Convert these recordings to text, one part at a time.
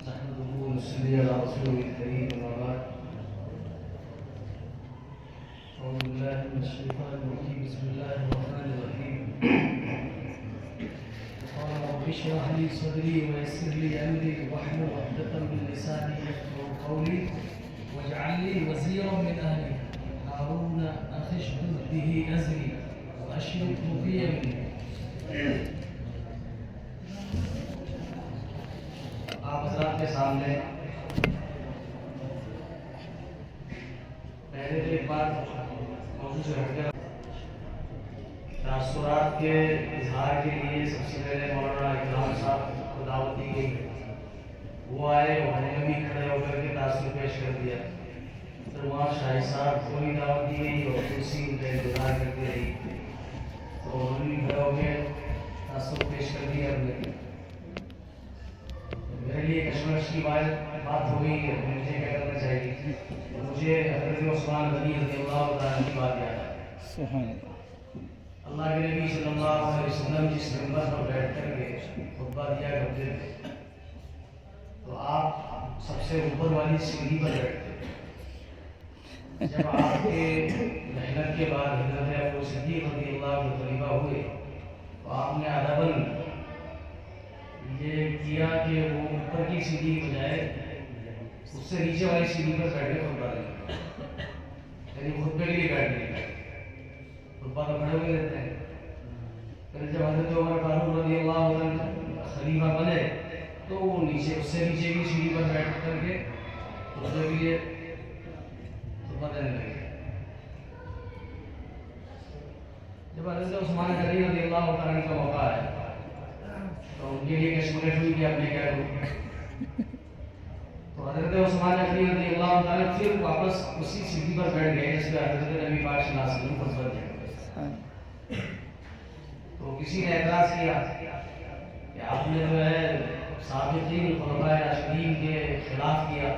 نحمده ونصلي على رسوله الكريم أما بعد أعوذ بالله من الشيطان الرجيم بسم الله الرحمن الرحيم قال رب اشرح لي صدري ويسر لي أمري واحلل عقدة من لساني يفقهوا قولي واجعل لي وزيرا من أهلي هارون أخي اشدد به أزري وأشركه في أمري. آپ حضرات کے سامنے پہلے تو ایک بات موضوع سے ہٹ کر تاثرات کے اظہار کے لیے سب سے پہلے مولانا اکرام صاحب کو دعوت دی گئی. وہ آئے، انہوں نے بھی کھڑے ہو کر کے تاثر پیش کر دیا. پھر وہاں شاہی صاحب کو بھی دعوت دی گئی اور کرسی ان کا انتظار کرتی رہی تو انہوں نے بھی کھڑے ہو کے تاثر پیش کر دیا. ہم نے میرے لیے کشمکش کی بات ہو گئی ہے، مجھے کیا کرنا چاہیے. مجھے حضرت عثمان غنی رضی اللہ تعالیٰ کی بات یاد ہے. اللہ کے نبی صلی اللہ علیہ وسلم جس ممبر پر بیٹھ کر کے خطبہ دیا کرتے تھے تو آپ سب سے اوپر والی سیڑھی پر بیٹھتے. جب آپ کے محنت کے بعد حضرت ابو صدیق رضی اللہ عنہ خلیفہ ہوئے تو آپ نے ادباً یہ کیا کہ وہ اوپر کی سیڑھی کی بجائے اس سے نیچے والی سیڑھی پر بیٹھ کے خطبہ دیں، یعنی خطبے کے لیے بیٹھ گئے. خطبہ تو کھڑے ہوئے رہتے ہیں. پھر جب حضرت عمر فاروق رضی اللہ عنہ خلیفہ بنے تو وہ نیچے اس سے نیچے کی سیڑھی پر بیٹھ کر کے خطبے کے لیے خطبہ دینے لگے. جب حضرت عثمان غنی رضی اللہ عنہ کا موقع ہے تو ان کے لیے کشمکش ہوئی کہ آپ نے کیا کروں. تو حضرت عثمان غنی رضی اللہ عنہ پھر واپس اسی سیڑھی پر بیٹھ گئے جس پہ حضرت نبی پاک صلی اللہ علیہ وسلم خطبہ دیا. تو کسی نے اعتراض کیا کہ آپ نے جو ہے سابقین خلفائے راشدین کے خلاف کیا.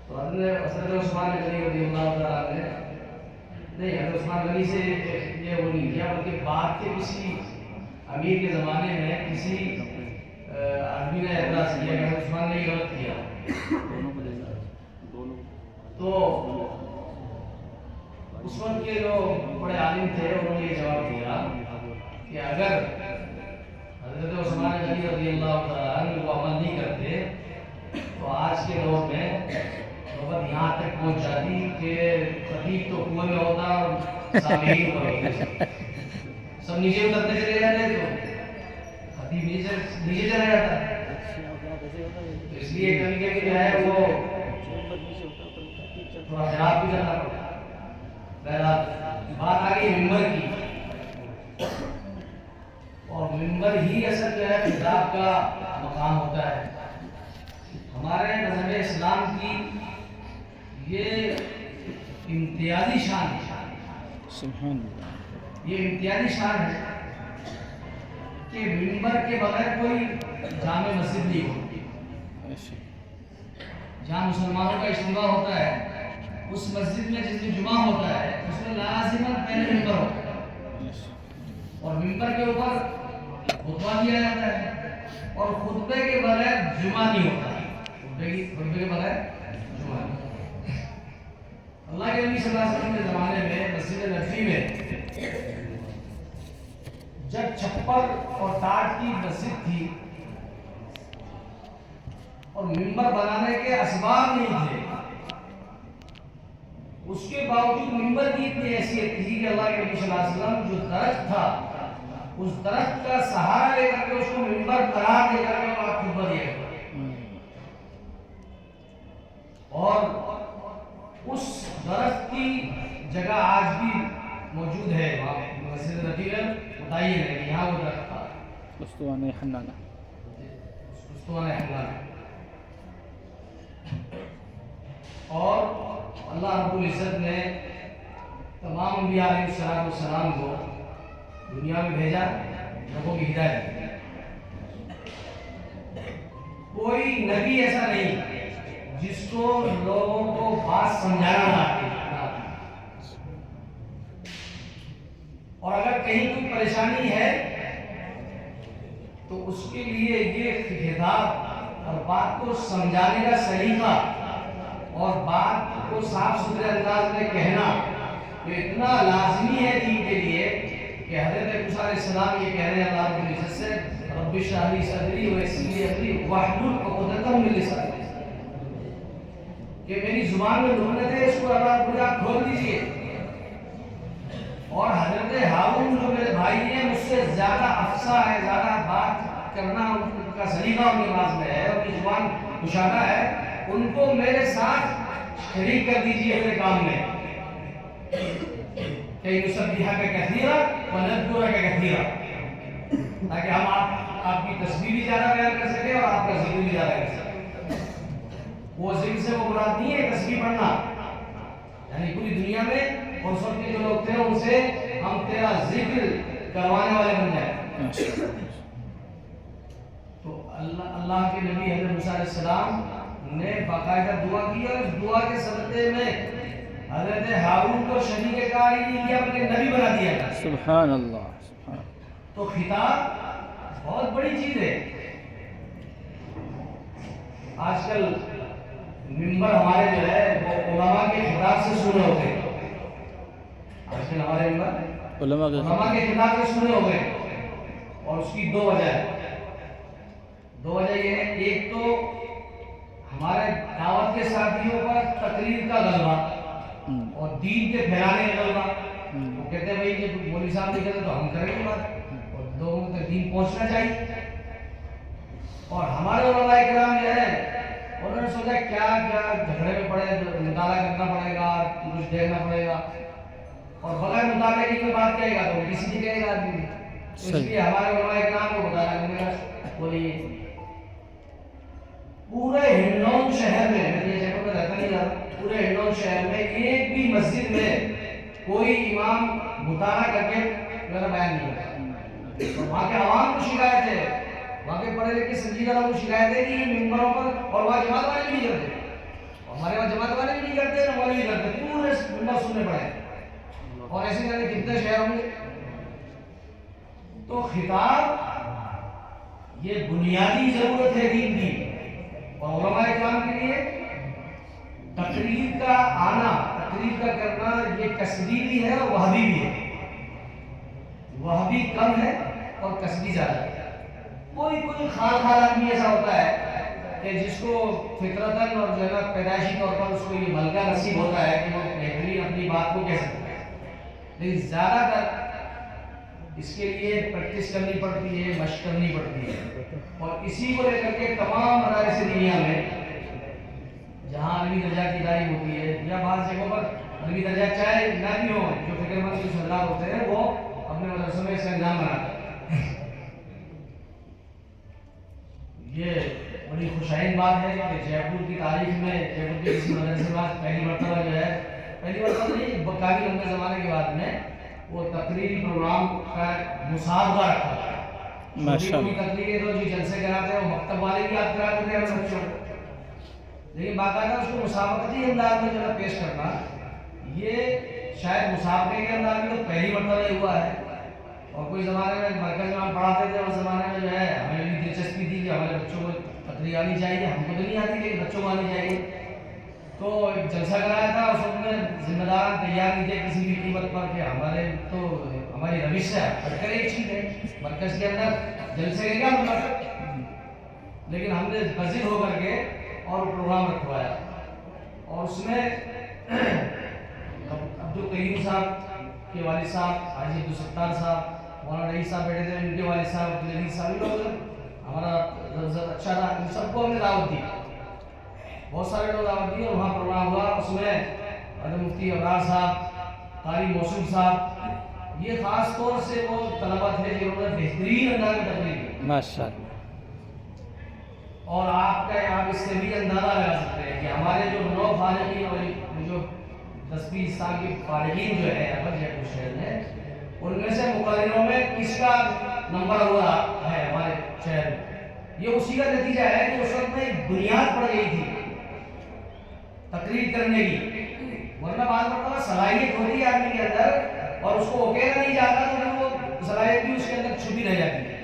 تو حضرت عثمان غنی رضی اللہ عنہ نے نہیں، حضرت عثمان غنی سے یہ وہ نہیں کیا بلکہ بعد کے کسی امیر کے زمانے میں کسی آدمی نے اعتراض کیا کہ عثمان نے یہ غلط کیا. تو اس وقت کے جو بڑے عالم تھے انہوں نے یہ جواب دیا کہ اگر حضرت عثمان غنی رضی اللہ عنہ وہ عمل نہیں کرتے تو آج کے دور میں نوبت یہاں تک پہنچ جاتی کہ خطیب تو کنویں میں ہوتا اور سامعین اوپر ہوتے، سب نیچے اترتے چلے جاتے تو خطیب نیچے چلا جاتا. اس لیے کبھی کبھی جو ہے وہ تھوڑا خراب بھی کرنا پڑتا. بہرحال بات آ گئی ممبر کی، اور ممبر ہی اصل جو ہے خطاب کا مقام ہوتا ہے. ہمارے مذہب اسلام کی یہ امتیازی شان ہے، یہ امتیازی شان ہے کہ ممبر کے بغیر کوئی جامع مسجد نہیں ہوتی. جہاں مسلمانوں کا اجتماع ہوتا ہے اس مسجد میں جس دن جمعہ ہوتا ہے اس میں لازماً پہلے ممبر ہوتا ہے اور ممبر کے اوپر خطبہ دیا جاتا ہے اور خطبے کے بغیر جمعہ نہیں ہوتا. خطبے کے بغیر جمعہ نہیں. اللہ کے نبی صلی اللہ علیہ وسلم کے زمانے میں مسجد نبوی میں جب چھپر اور ٹاٹ کی مسجد تھی اور ممبر بنانے کے اسباب نہیں تھے، اس کے باوجود ممبر کی اتنی حیثیت تھی کہ اللہ کے نبی صلی اللہ علیہ وسلم جو درخت تھا اس درخت کا سہارا لے کر کے اس کو ممبر قرار دے کر کے وہاں خطبہ دیا کرتے. اور اس درخت کی جگہ آج بھی موجود ہے وہاں مسجد نبوی میں متعین ہے کہ یہاں وہ درخت تھا. اسطوانہ حنانہ. اور اللہ رب العزت نے تمام انبیاء علیہ السلام کو دنیا میں بھیجا لوگوں کی ہدایت. کوئی نبی ایسا نہیں جس کو لوگوں کو بات سمجھانا نہ آتی. اور اگر کہیں کوئی پریشانی ہے تو اس کے لیے یہ خطاب اور بات کو سمجھانے کا سلیقہ اور بات کو صاف ستھرے انداز میں کہنا تو اتنا لازمی ہے دین کے لیے کہ حضرت موسیٰ علیہ السلام یہ کہہ رہے ہیں اللہ رب العزت سے رب اشرح لی صدری ویسر لی امری واحلل عقدۃ من لسانی کہ میری زبان میں لغت ہے اس کو اللہ رب العزت کھول دیجئے. اور حضرت ہارون جو میرے بھائی ہیں مجھ سے زیادہ افصاح ہے, زیادہ بات کرنا ان کا سلیقہ ان کے پاس میں ہے, ان کی زبان کشادہ ہے, ان کو میرے ساتھ شریک کر دیجئے اپنے کام میں کہ نسبحک کثیرا ونذکرک کثیرا, تاکہ ہم آپ کی تسبیح بھی زیادہ بیان کر سکیں اور آپ کا ذکر بھی زیادہ کر سکیں. وہ ذکر سے وہ مراد نہیں ہے تسبیح پڑھنا, یعنی پوری دنیا میں اس وقت کے جو لوگ تھے ان سے ہم تیرا ذکر کروانے والے بن جائیں. تو اللہ کے نبی حضرت موسیٰ علیہ السلام نے باقاعدہ دعا کی اور اس دعا کے صدقے میں حضرت ہارون کو شریک کار ہی نہیں کیا بلکہ نبی بنا دیا گیا. سبحان اللہ, سبحان. تو خطاب بہت بڑی چیز ہے. آج کل ممبر ہمارے جو ہے وہ علماء کے خطاب سے سنے ہوتے ہیں. آج کل ہمارے ممبر علماء کے خطاب سے سنے ہو گئے, اور اس کی دو وجہ ہے. دو وجہ یہ ہے, ایک تو ہمارے دعوت کے ساتھیوں پر تقریر کا غلبہ اور دین کے پھیلانے کا غلبہ. وہ کہتے ہیں بھائی جب مولوی صاحب نہیں کرتے تو ہم کریں گے بات, اور لوگوں تک دین پہنچنا چاہیے. اور ہمارے علماء کرام جو ہے انہوں نے سوچا کیا جھگڑے میں پڑے, مطالعہ کرنا پڑے گا, کچھ دیکھنا پڑے گا, اور بغیر مطالعے کی کوئی بات کہے گا تو کسی بھی کہے گا آدمی. اس لیے ہمارے علماء کرام کو مطالعہ کرنے کا بولیے. پورے ہنڈون شہر میں, میں یہ جگہ پہ رہتا نہیں جاتا, پورے ہنڈون شہر میں ایک بھی مسجد میں کوئی امام مطالعہ کر کے میرا بیان نہیں کرتا. وہاں کے عوام کو شکایت ہے, وہاں کے پڑھے لکھے سنجیدہ لوگوں کو شکایت ہے کہ یہ ممبروں پر, اور وہاں جماعت والے بھی نہیں کرتے, ہمارے وہاں جماعت والے بھی نہیں کرتے, نہ مولوی کرتے, پورے ممبر سننے پڑے. اور ایسے کرنے کتنے شہر ہوں گے. تو خطاب یہ بنیادی ضرورت ہے دین کی, اور علماء کرام کے لیے تقریر کا آنا, تقریر کا کرنا یہ کسبی بھی ہے اور وہبی بھی ہے. وہبی کم ہے اور کسبی زیادہ ہے. کوئی خال آدمی ایسا ہوتا ہے کہ جس کو فطرتاً اور جو ہے پیدائشی طور پر اس کو یہ ملکہ نصیب ہوتا ہے کہ وہ بہترین اپنی بات کو کہہ سکتا ہے, لیکن زیادہ تر اس کے لیے پریکٹس کرنی پڑتی ہے, مشق کرنی پڑتی ہے. اور اسی کو لے کر کے تمام مدارس دنیا میں جہاں عربی درجہ کی تعلیم ہوتی ہے, یا بعض جگہوں پر عربی درجہ چاہے نہ بھی ہو, جو فکر مند کچھ حضرات ہوتے ہیں وہ اپنے مدرسوں میں اس کا انجام بناتے ہیں. یہ بڑی خوشائن بات ہے کہ جے پور کی تاریخ میں جے پور کے کسی مدرسے کے بعد پہلی مرتبہ جو ہے, پہلی مرتبہ نہیں, کافی لمبے زمانے کے بعد میں وہ تقریری پروگرام کا مسابقہ رکھا تھا. ماشاءاللہ تقریریں تو جو جلسے کراتے ہیں وہ مکتب والے بھی یاد کراتے تھے ہمیں بچوں کو, لیکن باقاعدہ اس کو مسابقتی انداز میں جو ہے پیش کرنا, یہ شاید مسابقے کے انداز میں تو پہلی مرتبہ ہی ہوا ہے. اور کوئی زمانے میں مرکز میں ہم پڑھاتے تھے, اس زمانے میں جو ہے ہمیں بھی دلچسپی تھی کہ ہمارے بچوں کو تقریر آنی چاہیے. ہم کو تو نہیں آتی لیکن بچوں کو آنی چاہیے. تو ایک جلسہ کرایا تھا, اس وقت میں ذمہ دار تیار نہیں تھے کسی بھی قیمت پر کہ ہمارے تو ہماری روش ہے ہٹ کر ایک چیز ہے مرکز کے اندر جلسے کا کیا مطلب, لیکن ہم نے بزر ہو کر کے اور پروگرام رکھوایا. اور اس میں عبدالقیوم صاحب کے والد صاحب حاجی عبدالستار صاحب, مولانا رئیس صاحب بیٹھے تھے, ان کے والد صاحب عبدالعزیز صاحب, لوگ ہمارا اچھا تھا. ان سب کو ہم نے دعوت دی, بہت سارے لوگ دعوت دی, اور وہاں پروگرام ہوا. اس میں حضرت مفتی ابرار صاحب, قاری موصوف صاحب, یہ خاص طور سے وہ طلبہ تھے جنہوں نے بہترین انداز میں تقریر کی ماشاءاللہ. اور آپ اس سے بھی اندازہ لگا سکتے ہیں کہ ہمارے جو نو فارغین اور جو 10-20 سال کے فارغین جو ہے اگر جے پور شہر میں, ان میں سے مقرروں میں کس کا نمبر ہوا ہے ہمارے شہر میں. یہ اسی کا نتیجہ ہے کہ اس وقت میں ایک بنیاد پڑ گئی تھی تقریر کرنے کی. ورنہ بعض مرتبہ صلاحیت ہوتی ہے آدمی کے اندر اور اس کو کہنا نہیں جاتا تو پھر وہ صلاحیت بھی اس کے اندر چھپی رہ جاتی ہے.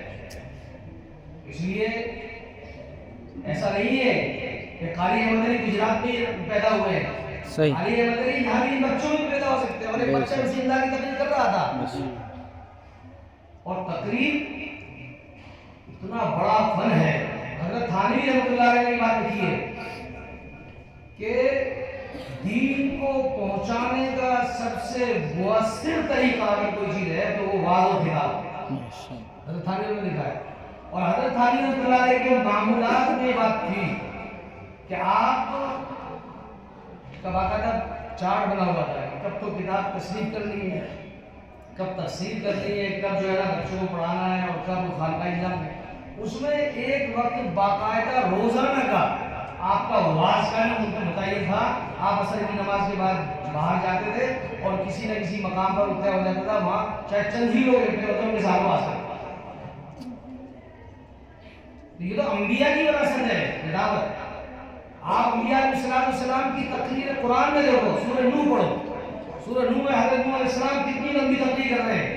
اس لیے ایسا نہیں ہے کہ قاری احمد علی گجرات میں پیدا ہوئے ہیں. صحیح. قاری احمد علی یہاں بھی بچوں میں پیدا ہو سکتے ہیں. اور ایک بچہ اسی انداز کی تقریر کر رہا تھا. اور تقریر اتنا بڑا فن ہے. حضرت تھانوی رحمۃ اللہ علیہ نے بات لکھی ہے کہ دین کو پہنچانے کا سب سے مؤثر طریقہ اگر کوئی چیز ہے تو وہ واضح و خطاب. حضرت تھانوی نے لکھا ہے. اور حضرت تھانوی رحمۃ اللہ علیہ کے معمولات میں یہ بات تھی کہ آپ کا باقاعدہ چارٹ بنا ہوا تھا کہ کب تو کتاب تصنیف کرنی ہے, کب تفسیر کرنی ہے, کب جو ہے نا بچوں کو پڑھانا ہے, اور کب خانقاہ نظام ہے. اس میں ایک وقت باقاعدہ روزانہ کا آپ کا واز کا ان کو بتائیے تھا. آپ عصر کی نماز کے بعد باہر جاتے تھے اور کسی نہ کسی مقام پر طے ہو جاتا تھا, وہاں چاہے چند ہی لوگ ہوتے ان کے ساتھ واز کرتے. یہ تو انبیاء کی وراثت ہے دعوت. آپ انبیاء علیہ السلام کی تقریر قرآن میں دیکھو, سورہ نوح پڑھو. سورہ نوح میں حضرت نوح علیہ السلام کتنی لمبی تقریر کر رہے ہیں.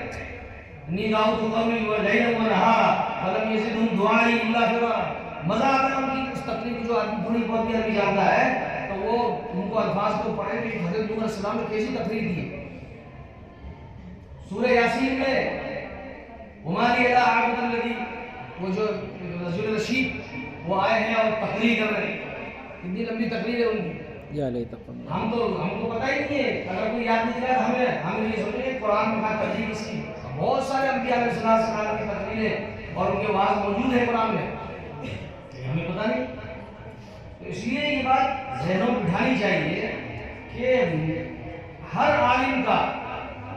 انی دعوت قومی لیلا ونہارا فلم یزدہم دعائی الا فرارا. مزہ آتا ہے ان کی اس تقریر کو. جو آدمی تھوڑی بہت بھی عربی جانتا ہے تو وہ ان کو الفاظ کو پڑھے کہ حضرت نوح علیہ السلام نے کیسی تقریر دی. سورہ یاسین میں وما لی الا اعبد الذی, وہ جو رجل رشید وہ آئے ہیں اور تقریر کر رہے ہیں. کتنی لمبی تقریر ہے ان کی. ہم کو پتہ ہی نہیں ہے. اگر کوئی یاد نہیں دلایا ہم یہ سمجھیں گے قرآن میں کہا تقریر اس کی. بہت سارے انبیاء علیہ السلام کی تقریریں اور ان کے واعظ موجود ہیں قرآن میں, ہمیں پتہ نہیں. تو اس لیے یہ بات ذہنوں میں بٹھانی چاہیے کہ ہر عالم کا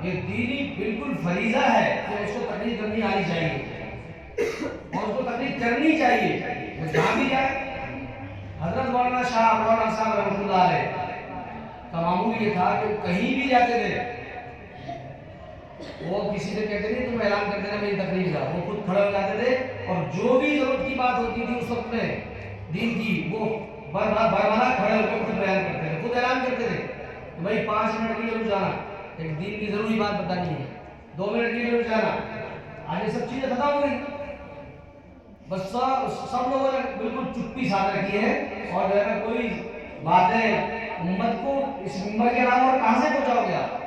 یہ دینی بالکل فریضہ ہے کہ اس کو تقریر کرنی آنی چاہیے اور اس کو تقریر کرنی چاہیے. وہ جہاں بھی جائے. حضرت مولانا شاہ مولانا صاحب رحمۃ اللہ علیہ کا معمول یہ تھا کہ کہیں بھی جاتے تھے وہ کسی سے کہتے نہیں تم اعلان کر دینا میری تقریر کا. وہ خود کھڑے ہو جاتے تھے اور جو بھی ضرورت کی بات ہوتی تھی اس وقت میں دین کی, وہ برمانہ کھڑے ہو کر خود بیان کرتے تھے, خود اعلان کرتے تھے کہ بھائی 5 منٹ کے لیے رک جانا, ایک دین کی ضروری بات بتانی ہے. 2 منٹ کے لیے رک جانا. آج یہ سب چیزیں ختم ہو گئی. بس سب لوگوں نے بالکل چپی ساتھ رکھی ہے. اور جو ہے نا کوئی باتیں امت کو اس ممبر کے علاوہ اور کہاں سے پہنچاؤ گے آپ.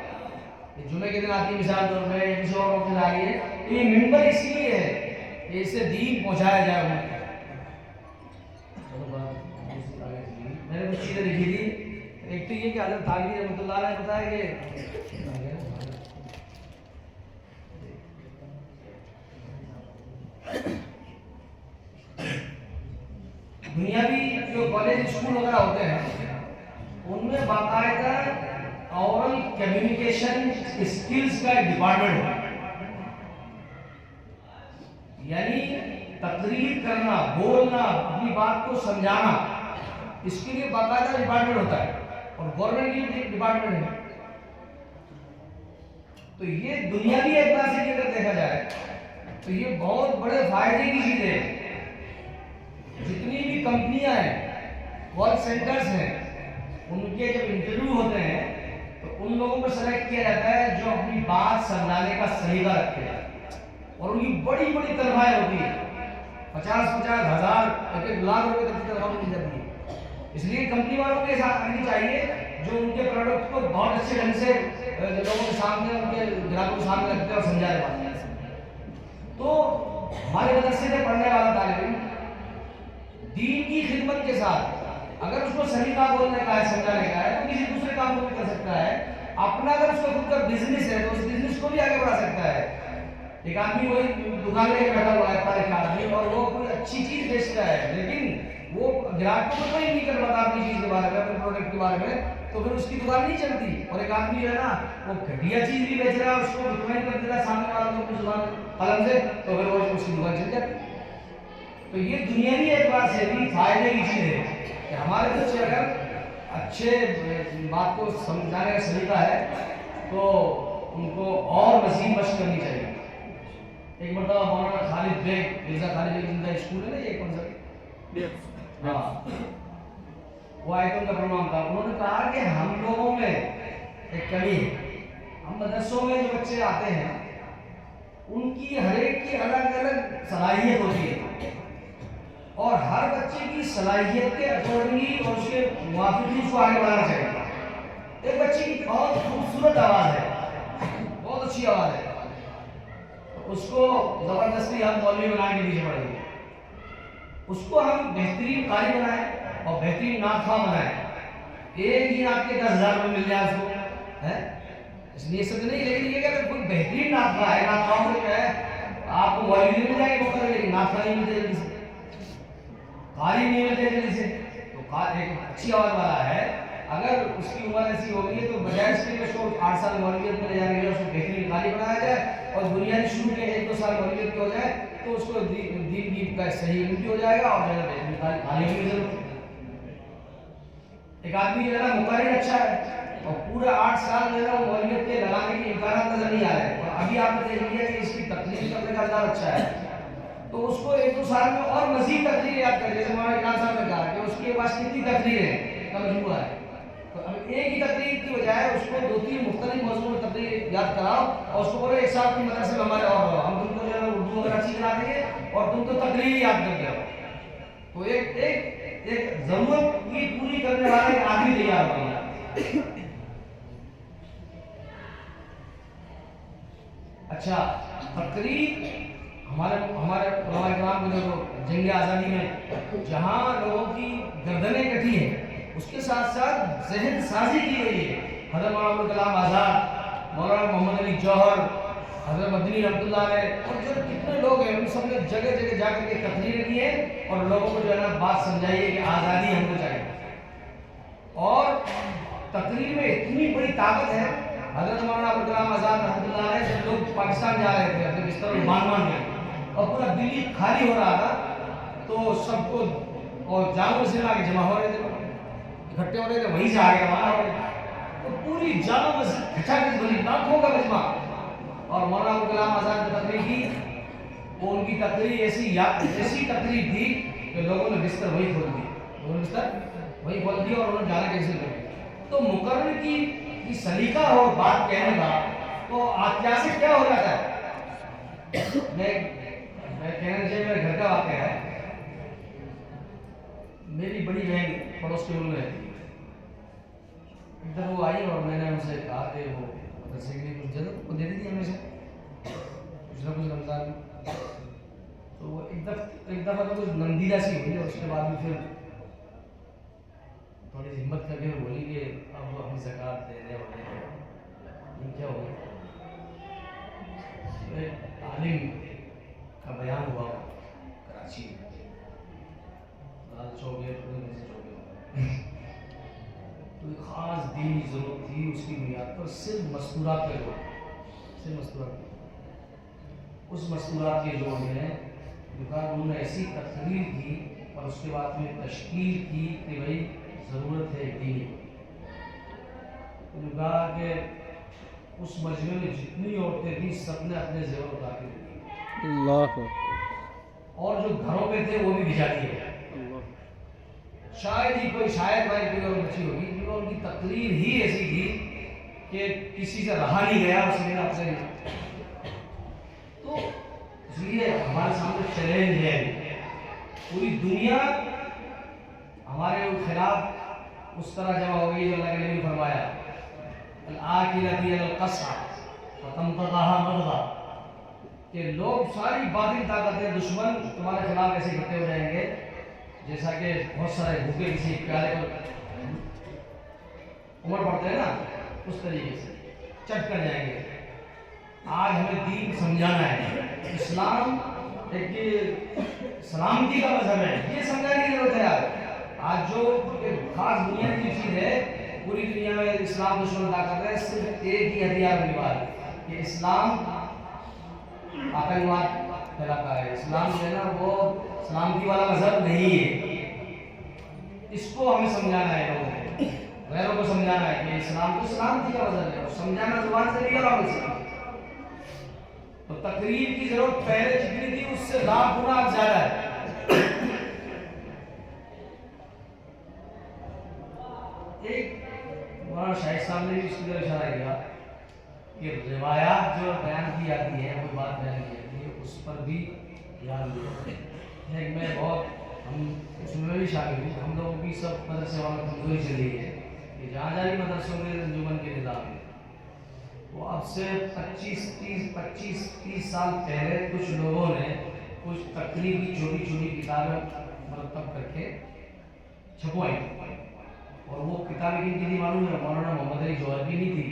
جمعے کے دن آتی مثال طور پہ کسی اور وقت آ رہی ہے تو یہ ممبر اس لیے ہے کہ اس سے دین پہنچایا جائے امت کو. میں نے کچھ چیزیں لکھی تھی. ایک تو یہ کہ حضرت تھانوی رحمۃ اللہ علیہ نے بتایا کہ دنیاوی جو کالج اسکول وغیرہ ہوتے ہیں ان میں باقاعدہ اورل کمیونیکیشن اسکلز کا ایک ڈپارٹمنٹ ہے. یعنی تقریر کرنا, بولنا, اپنی بات کو سمجھانا, اس کے لیے باقاعدہ ڈپارٹمنٹ ہوتا ہے اور گورنمنٹ کی بھی ڈپارٹمنٹ ہے. تو یہ دنیاوی اعتبار سے اگر دیکھا جائے تو یہ بہت بڑے فائدے کی چیز ہے. جتنی بھی کمپنیاں ہیں, کال سینٹرز ہیں, ان کے جب انٹرویو ہوتے ہیں تو ان لوگوں کو سلیکٹ کیا جاتا ہے جو اپنی بات سمجھانے کا سلیقہ رکھتے ہیں. اور ان کی بڑی بڑی تنخواہیں ہوتی ہیں, 50,000 ہزار 1 لاکھ روپے تک کی تنخواہ مل جاتی ہے. اس لیے کمپنی والوں کے ساتھ آنی چاہیے جو ان کے پروڈکٹ کو بہت اچھے ڈھنگ سے لوگوں کے سامنے, ان کے گراہکوں کے سامنے رکھتے ہیں اور سمجھا رہے ہیں. تو ہمارے مدرسے میں پڑھنے والا طالب علم دین کی خدمت کے ساتھ اگر اس کو سلیقہ بولنے کا ہے, سمجھانے کا ہے, تو کسی دوسرے کام کو بھی کر سکتا ہے. اپنا اگر اس کا خود کا بزنس ہے تو اس بزنس کو بھی آگے بڑھا سکتا ہے. ایک آدمی وہی دکان لے کے بیٹھا ہوا ہے, ایک آدمی, اور وہ کوئی اچھی چیز بیچتا ہے لیکن وہ گراہک کو کوئی نہیں کر پاتا اپنی چیز کے بارے میں, اپنے پروڈکٹ کے بارے میں, تو پھر اس کی دکان نہیں چلتی. اور ایک آدمی جو ہے نا وہ گھٹیا چیز بھی بیچ رہا ہے, اس کو ریکمینڈ کر دے رہا ہے سامنے والا کو اپنی زبان قلم سے, تو پھر وہ اس کی دکان چل جاتی. تو یہ دنیاوی اعتبار سے بھی فائدے کی چیز ہے کہ ہمارے بچے اگر اچھے بات کو سمجھانے کا سلیقہ ہے تو ان کو اور مزید مشق کرنی چاہیے. ایک مرتبہ مولانا خالد بیگ, مرزا خالد بیگ زندہ اسکول ہے نا, یہ کون سا, ہاں, وہ آئے تو ان کا پروگرام تھا. انہوں نے کہا کہ ہم لوگوں میں ایک کمی ہے. ہم مدرسوں میں جو بچے آتے ہیں ان کی ہر ایک کی الگ الگ صلاحیت ہوتی ہے. اور ہر بچے کی صلاحیت کے اکارڈنگ اور اس کے موافق ہی اس کو آگے بڑھانا چاہیے. ایک بچے کی بہت خوبصورت آواز ہے، بہت اچھی آواز ہے، اس کو زبردستی ہم مولوی بنا کے پیچھے پڑیں گے. اس کو ہم بہترین قاری بنائیں اور بہترین نعت خواں بنائیں. ایک ہی نعت کے 10,000 روپے مل جائے اس کو ہے، اس لیے سب نہیں. لیکن یہ کہ اگر کوئی بہترین نعت خواں ہے، نعت خواں سے کیا ہے آپ کو مولوی نہیں مل جائے گا مقرر، لیکن نعت خواں نہیں ملتے جلدی سے، قاری نہیں ملتے جلدی سے. تو ایک اچھی آواز والا ہے، اگر اس کی عمر ایسی ہو گئی ہے تو بجائے اس کے کہ اس کو 8 سال مولویت میں لے جانے کے لیے اس کو بہترین قاری بنایا جائے اور بنیادی شروع کے 1-2 سال مولویت کی ہو جائے تو اس کو دین کی کا صحیح علم بھی ہو جائے گا اور جو ہے بہترین قاری بھی ضرور. ایک آدمی جو ہے نا مقرر اچھا ہے اور پورا 8 سال جو ہے نا مولویت کے لگانے کے امکانات نظر نہیں آ رہے ہیں اور ابھی آپ نے دیکھ لیا کہ اس کی تقریر کرنے کا انداز اچھا ہے تو اس کو 1-2 سال میں اور مزید تقریر یاد کر. جیسے مولانا اقرار صاحب نے کہا کہ اس کے پاس کتنی تقریر ہے کا مجموعہ ہے، تو اب ایک ہی تقریر کی بجائے اس کو 2-3 مختلف موضوع میں تقریر یاد کراؤ اور اس کو بولو ایک سال کی مدرسے میں ہمارے اور رہو، ہم تم کو جو ہے اردو وغیرہ اچھی کرا دیں گے اور تم تو تقریر یاد کر کے آؤ. تو ایک ضرورت کی پوری کرنے والا ایک آدمی تیار ہوگا. اچھا تقریر ہمارے علماء کرام کے جو جنگ آزادی میں جہاں لوگوں کی گردنیں کٹی ہیں اس کے ساتھ ساتھ ذہن سازی کی گئی ہے. حضرت مولانا ابوالکلام آزاد، مولانا محمد علی جوہر، حضرت مدنی رحمۃ اللہ علیہ اور جو کتنے لوگ ہیں ان سب نے جگہ جگہ جا کر کے تقریریں کی ہیں اور لوگوں کو جو ہے نا بات سمجھائی ہے کہ آزادی ہم کو چاہیے. اور تقریر میں اتنی بڑی طاقت ہے. حضرت مولانا ابوالکلام آزاد رحمۃ اللہ علیہ جب لوگ پاکستان جا رہے تھے اپنے بستر میں مان کے اور پورا دلی خالی ہو رہا تھا تو سب کو اور جامع مسجد آ کے جمع ہو رہے تھے، اکٹھے ہو رہے تھے، وہیں سے آگے روانہ ہو رہے تھے تو پوری جامع مسجد کھچا کے بنی لاکھوں کا مجمع. اور مولانا ابوالکلام آزاد نے تقریر کی وہ ان کی تقریر ایسی تقریر تھی کہ لوگوں نے بستر وہی کھول دی، لوگوں نے بستر وہی کھول دی اور انہوں نے جانا کیسے لگے. تو مقرر کی سلیقہ ہو بات کہنے کا تو آتیا سے کیا ہو جاتا ہے. میں کہنا چاہیے میرے گھر کا واقعہ ہے. میری بڑی بہن پڑوس کے ملک میں رہتی ہے. ایک دفعہ وہ آئی اور میں نے ان سے کہا کہ وہ مدرسے کے لیے کچھ جگہ کو دے دی تھی ہمیشہ کچھ نہ کچھ رمضان میں. تو وہ ایک دفعہ تو کچھ نندیدہ سی ہوئی اور اس کے بعد میں پھر تھوڑی سی ہمت کر کے بولی کہ اب ہم زکوٰۃ دینے والے ہیں. یہ کیا ہو گیا؟ عالم کا بیان ہوا کراچی میں تو ایک خاص دینی ضرورت تھی، اس کی بنیاد پر صرف مستورات کے لوگ اس مستورات کے لوگ ہیں انہوں نے ایسی تقریر کی اور اس کے بعد میں تشکیل کی کہ بھائی ضرورت ہے دینی. کہا کہ اس مجمع میں جتنی عورتیں تھیں سب نے اپنے زیور اتار کے دی اللہ، اور جو گھروں میں تھے وہ بھی بھجا دیے. شاید ہی کوئی اور بچی ہوگی کیونکہ ان کی تقریر ہی ایسی تھی کہ کسی سے رہا نہیں گیا اس نے آپ سے. تو اس لیے ہمارے سامنے چیلنج ہے، پوری دنیا ہمارے خلاف اس طرح جمع ہو گئی. اللہ کے نبی نے فرمایا الآکلۃ القصع فتمتطها مضغا کہ لوگ ساری باطل طاقتیں دشمن تمہارے خلاف ایسے اکٹھے ہو جائیں گے جیسا کہ بہت سارے بھوکے کسی پیالے پر عمر پڑتے ہیں نا اس طریقے سے چٹ کر جائیں گے. آج ہمیں دین سمجھانا ہے. اسلام ایک سلامتی کا مذہب ہے، یہ سمجھانے کی ضرورت ہے. آج جو خاص دنیا کی چیز ہے پوری دنیا میں اسلام دشمن طاقت ہے، صرف ایک ہی ہتھیار کی بات کہ اسلام آتنکواد پھیلاتا ہے. اسلام جو ہے نا وہ سلامتی والا مذہب نہیں ہے. اس کو ہمیں سمجھانا ہے، لوگوں کو غیروں کو سمجھانا ہے کہ اسلام تو سلامتی کا مذہب ہے. سمجھانا زبان سے نہیں آ رہا. تو تقریر کی ضرورت پہلے جتنی تھی اس سے لاکھ گنا اب زیادہ ہے. ایک مولانا شاہد صاحب نے بھی اس کی طرف اشارہ کیا کہ روایات جو بیان کی جاتی ہے وہ بات بیان کی جاتی ہے اس پر بھی دھیان دو. میں بہت ہم اس میں بھی شامل ہیں. ہم لوگوں کی سب مدرسے والا کمزوری چلی ہے کہ جہاں جاری مدرسوں کے انجمن کے نظام ہے وہ اب سے 25-30 سال پہلے کچھ لوگوں نے کچھ تقریبی چھوٹی چھوٹی کتابیں مرتب کر کے چھپوائی اور وہ کتابیں کن کی تھی معلوم ہے؟ مولانا محمد علی جوہر کی نہیں تھی,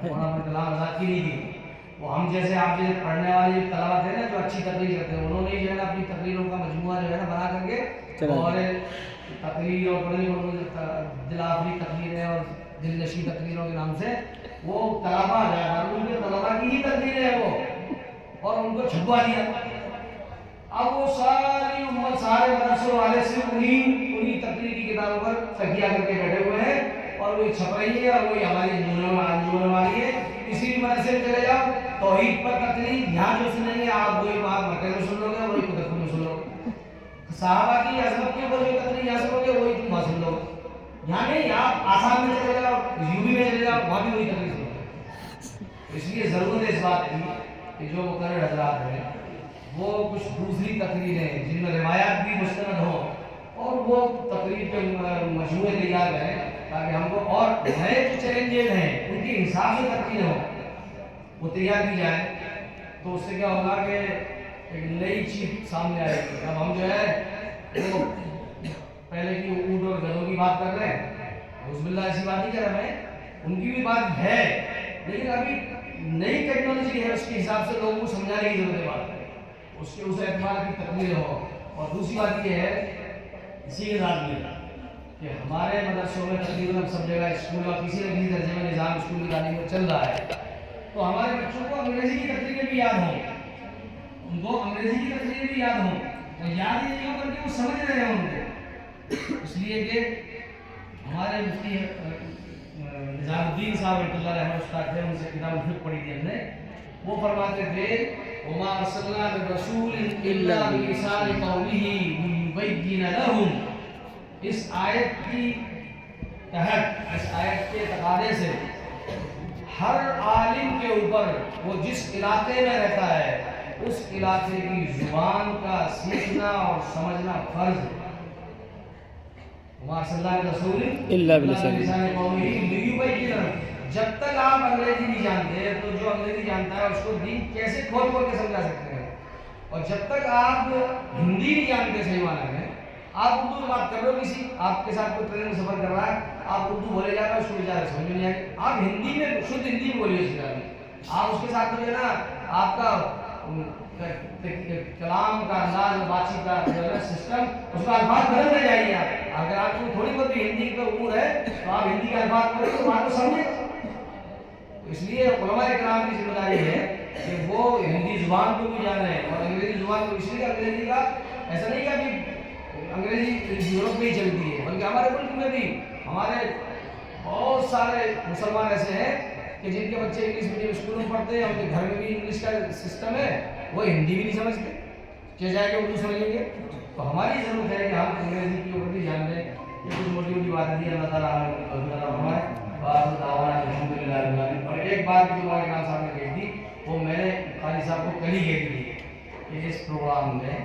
مولانا کلام آزاد کی نہیں تھی. وہ ہم جیسے آپ جیسے پڑھنے والے طلبا تھے نا جو اچھی تقریر کرتے ہیں, انہوں نے جو ہے نا اپنی تقریروں کا مجموعہ جو ہے نا بنا کر کے اور تقریر اور بڑی دل آفری تقریریں اور دل نشی تقریروں کے نام سے وہ طلبا ان کے طلبا کی ہی تقریریں ہیں وہ, اور ان کو چھپوا دیا. اب وہ ساری امت سارے مدرسوں والے صرف انہی تقریر کی کتابوں پر تکیہ کر کے بیٹھے ہوئے ہیں اور وہی چھپ رہی ہے اور وہی ہماری انجمن والی ہے. کسی بھی مدرسے میں چلے جاؤ توحید پر تقریر یہاں جو سنیں گے آپ وہی بات مکے میں سن لو گے, وہی قدرت میں سن لو گے. صحابہ کی عظمت کے اوپر جو تقریر یہاں سنو گے وہی تم وہاں سن لو گے. یہاں نہیں, آپ آسام میں چلے جاؤ, یو پی میں چلے جاؤ, وہاں بھی وہی تقریر سنو گے. اس لیے ضرورت ہے اس بات کی کہ جو مقرر حضرات ہیں وہ کچھ دوسری تقریریں جن میں روایات بھی مستند ہوں اور وہ تقریر کے مجموعے تیار کریں تاکہ ہم کو اور نئے جو چیلنجز ہیں ان کے حساب سے تقریر ہوں وہ تیار کی جائے. تو اس سے کیا ہوگا کہ ایک نئی چیز سامنے آئے گی. اب ہم جو ہے وہ پہلے کی اونٹ اور گدھوں کی بات کر رہے ہیں, حزب اللہ ایسی بات نہیں کر رہے ہیں, ان کی بھی بات ہے لیکن ابھی نئی ٹیکنالوجی ہے اس کے حساب سے لوگوں کو سمجھانے کی ضرورت ہے. بات اس اعتبار کی تقریر ہو. اور دوسری بات یہ ہے اسی کے ساتھ میں کہ ہمارے مدرسوں میں تقریباً سب جگہ اسکول اور کسی نہ کسی درجے میں نظام اسکول کی تعلیم میں چل رہا ہے تو ہمارے بچوں کو انگریزی کی تقریریں بھی یاد ہوں, ان کو انگریزی کی تقریریں بھی یاد ہوں, اور یاد ہی نہیں ہو کر کے وہ سمجھ رہے ہوں ان کو. اس لیے کہ ہمارے مفتی نظام الدین صاحب رحمۃ اللہ علیہ استاد تھے, ان سے کتاب الفقہ پڑھی تھی ہم نے. وہ فرماتے تھے وما ارسلنا بالرسول الا بلسان قومه ليبين لهم. اس آیت کی تحت, اس آیت کے تقاضے سے ہر عالم کے اوپر وہ جس علاقے میں رہتا ہے اس علاقے کی زبان کا سیکھنا اور سمجھنا فرض ہے. وما ارسلنا بالرسول الا بلسان قومه ليبين لهم. جب تک آپ انگریزی نہیں جانتے تو جو انگریزی جانتا ہے اس کو دین کیسے کھول کھول کے سمجھا سکتے ہیں. اور جب تک آپ ہندی نہیں جانتے صحیح معنی میں, آپ اردو میں بات کر رہے ہو, کسی آپ کے ساتھ کوئی ٹرین میں سفر کر رہا ہے, آپ اردو بولے جا رہے ہیں اس کو بیچارے سمجھ میں نہیں آئے, آپ ہندی میں شدھ ہندی میں بولیے اس کے. آپ اس کے ساتھ جو ہے نا آپ کا کلام کا انداز بات چیت کا جو ہے سسٹم اس کا الفاظ بدل نہ جائیے. آپ اگر آپ کو تھوڑی بہت بھی ہندی کا امور ہے تو آپ ہندی کے الفاظ پڑھیں تو بات کو سمجھیں. اس لیے علماء کرام کی ذمہ داری ہے کہ وہ ہندی زبان کو بھی جانیں اور انگریزی زبان کو. اس لیے انگریزی کا ایسا نہیں کہ ابھی انگریزی یورپ میں ہی چلتی ہے بلکہ ہمارے ملک میں بھی ہمارے بہت سارے مسلمان ایسے ہیں کہ جن کے بچے انگلش میڈیم اسکول میں پڑھتے ہیں, ان کے گھر میں بھی انگلش کا سسٹم ہے, وہ ہندی بھی نہیں سمجھتے, کہ جائے کہ اردو سمجھیں گے. تو ہماری ضرورت ہے کہ ہم انگریزی کی اوپر بھی جان لیں. یہ کچھ موٹی موٹی باتیں تھی, اللہ تعالیٰ ہمیں اور ایک بات جو ہمارے امام صاحب نے کہی تھی وہ میں نے قاری صاحب کو کل ہی کہی تھی کہ اس پروگرام میں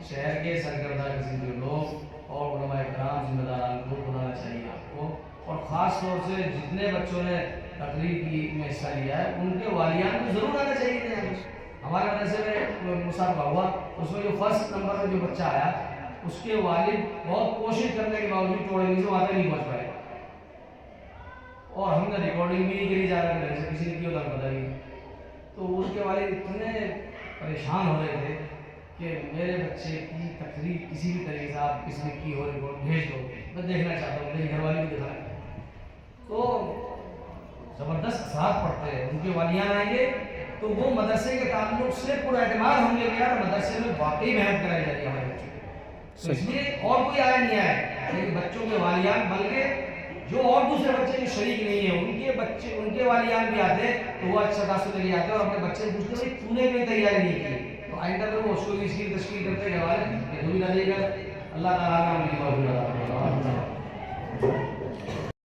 شہر کے سرکردہ قسم کے لوگ اور علماء کرام ذمہ داران کو بلانا چاہیے آپ کو, اور خاص طور سے جتنے بچوں نے تقریر کی میں حصہ لیا ہے ان کے والیان کو ضرور آنا چاہیے تھے. ہمارے مدرسے میں مسابقہ ہوا, اس میں جو فرسٹ نمبر میں جو بچہ آیا اس کے والد بہت کوشش کرنے کے باوجود ٹوڑے سے وہاں تک نہیں پہنچ پائے, اور ہم نے ریکارڈنگ بھی نہیں کری جا رہا ہے, کسی نے کیوں پتہ نہیں. تو اس کے والد اتنے پریشان ہو رہے تھے کہ میرے بچے کی تقریر کسی بھی طریقے سے آپ کسی نے کی ہو رپورٹ بھیج دو, میں دیکھنا چاہتا ہوں, میری گھر والی بھی دکھائیں. تو زبردست اثرات پڑتے ہیں. ان کے والیان آئیں گے تو وہ مدرسے کے تعلق سے پورا اعتماد ہوں گے کہ یار مدرسے میں واقعی محنت کرائی جاتی ہے ہمارے بچوں کو. اس لیے اور کوئی آیا نہیں آیا لیکن بچوں کے والیان, بلکہ جو اور دوسرے بچے جو شریک نہیں ہیں ان کے بچے, ان کے والیان بھی آتے تو وہ اچھا تاثر لے کے آتے اور اپنے بچے سے پوچھتے ہیں تو نے کوئی تیاری نہیں کی. تو آئندہ پھر وہ اس کو اس کی تشکیل کرتے ہیں والے یہ بھی نہ دے گا. اللہ تعالیٰ کا